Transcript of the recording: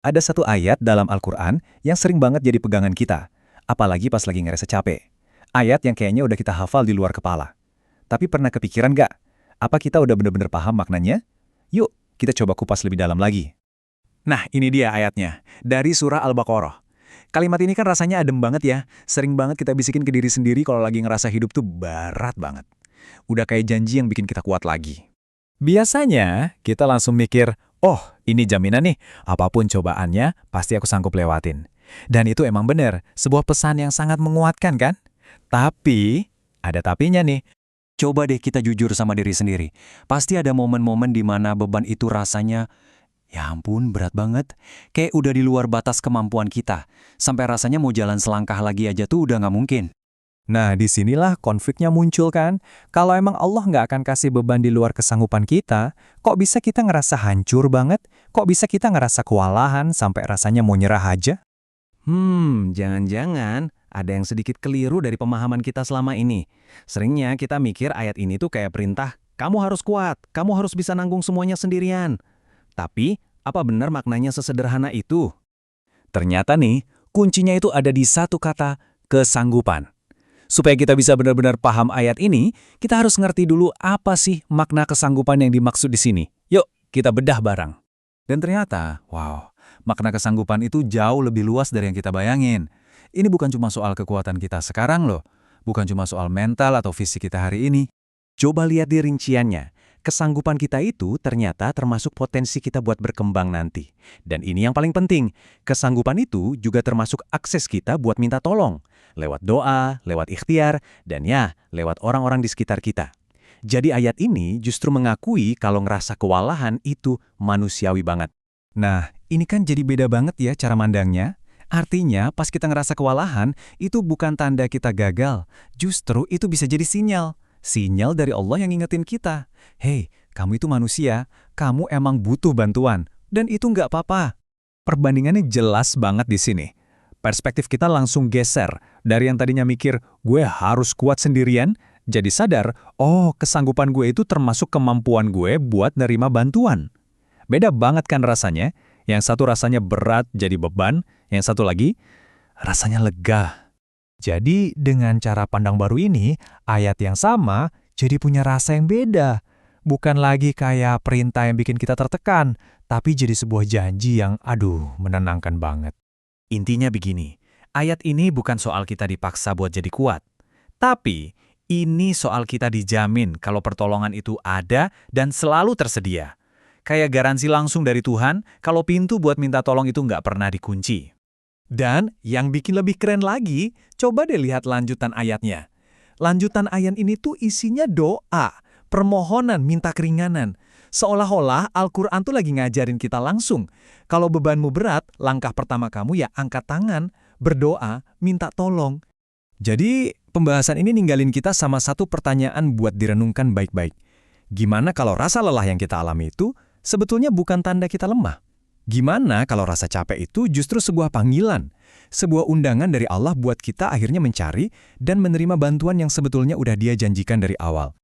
Ada satu ayat dalam Al-Quran yang sering banget jadi pegangan kita, apalagi pas lagi ngerasa capek. Ayat yang kayaknya udah kita hafal di luar kepala. Tapi pernah kepikiran nggak? Apa kita udah bener-bener paham maknanya? Yuk, kita coba kupas lebih dalam lagi. Nah, ini dia ayatnya. Dari surah Al-Baqarah. Kalimat ini kan rasanya adem banget ya. Sering banget kita bisikin ke diri sendiri kalau lagi ngerasa hidup tuh berat banget. Udah kayak janji yang bikin kita kuat lagi. Biasanya, kita langsung mikir, oh, ini jaminan nih, apapun cobaannya, pasti aku sanggup lewatin. Dan itu emang bener, sebuah pesan yang sangat menguatkan kan? Tapi, ada tapinya nih. Coba deh kita jujur sama diri sendiri. Pasti ada momen-momen di mana beban itu rasanya, ya ampun berat banget. Kayak udah di luar batas kemampuan kita. Sampai rasanya mau jalan selangkah lagi aja tuh udah nggak mungkin. Nah, disinilah konfliknya muncul kan? Kalau emang Allah nggak akan kasih beban di luar kesanggupan kita, kok bisa kita ngerasa hancur banget? Kok bisa kita ngerasa kewalahan sampai rasanya mau nyerah aja? Jangan-jangan ada yang sedikit keliru dari pemahaman kita selama ini. Seringnya kita mikir ayat ini tuh kayak perintah, kamu harus kuat, kamu harus bisa nanggung semuanya sendirian. Tapi, apa benar maknanya sesederhana itu? Ternyata nih, kuncinya itu ada di satu kata, kesanggupan. Supaya kita bisa benar-benar paham ayat ini, kita harus ngerti dulu apa sih makna kesanggupan yang dimaksud di sini. Yuk, kita bedah bareng. Dan ternyata, wow, makna kesanggupan itu jauh lebih luas dari yang kita bayangin. Ini bukan cuma soal kekuatan kita sekarang loh. Bukan cuma soal mental atau fisik kita hari ini. Coba lihat di rinciannya. Kesanggupan kita itu ternyata termasuk potensi kita buat berkembang nanti. Dan ini yang paling penting, kesanggupan itu juga termasuk akses kita buat minta tolong. Lewat doa, lewat ikhtiar, dan ya, lewat orang-orang di sekitar kita. Jadi ayat ini justru mengakui kalau ngerasa kewalahan itu manusiawi banget. Nah, ini kan jadi beda banget ya cara mandangnya. Artinya, pas kita ngerasa kewalahan, itu bukan tanda kita gagal. Justru itu bisa jadi sinyal. Sinyal dari Allah yang ngingetin kita. Hei, kamu itu manusia, kamu emang butuh bantuan. Dan itu nggak apa-apa. Perbandingannya jelas banget di sini. Perspektif kita langsung geser. Dari yang tadinya mikir, gue harus kuat sendirian, jadi sadar, oh kesanggupan gue itu termasuk kemampuan gue buat nerima bantuan. Beda banget kan rasanya. Yang satu rasanya berat jadi beban, yang satu lagi rasanya lega. Jadi dengan cara pandang baru ini, ayat yang sama jadi punya rasa yang beda. Bukan lagi kayak perintah yang bikin kita tertekan, tapi jadi sebuah janji yang menenangkan banget. Intinya begini, ayat ini bukan soal kita dipaksa buat jadi kuat. Tapi, ini soal kita dijamin kalau pertolongan itu ada dan selalu tersedia. Kayak garansi langsung dari Tuhan kalau pintu buat minta tolong itu nggak pernah dikunci. Dan yang bikin lebih keren lagi, coba deh lihat lanjutan ayatnya. Lanjutan ayat ini tuh isinya doa, permohonan, minta keringanan. Seolah-olah Al-Quran tuh lagi ngajarin kita langsung. Kalau bebanmu berat, langkah pertama kamu ya angkat tangan, berdoa, minta tolong. Jadi pembahasan ini ninggalin kita sama satu pertanyaan buat direnungkan baik-baik. Gimana kalau rasa lelah yang kita alami itu sebetulnya bukan tanda kita lemah? Gimana kalau rasa capek itu justru sebuah panggilan, sebuah undangan dari Allah buat kita akhirnya mencari dan menerima bantuan yang sebetulnya udah Dia janjikan dari awal?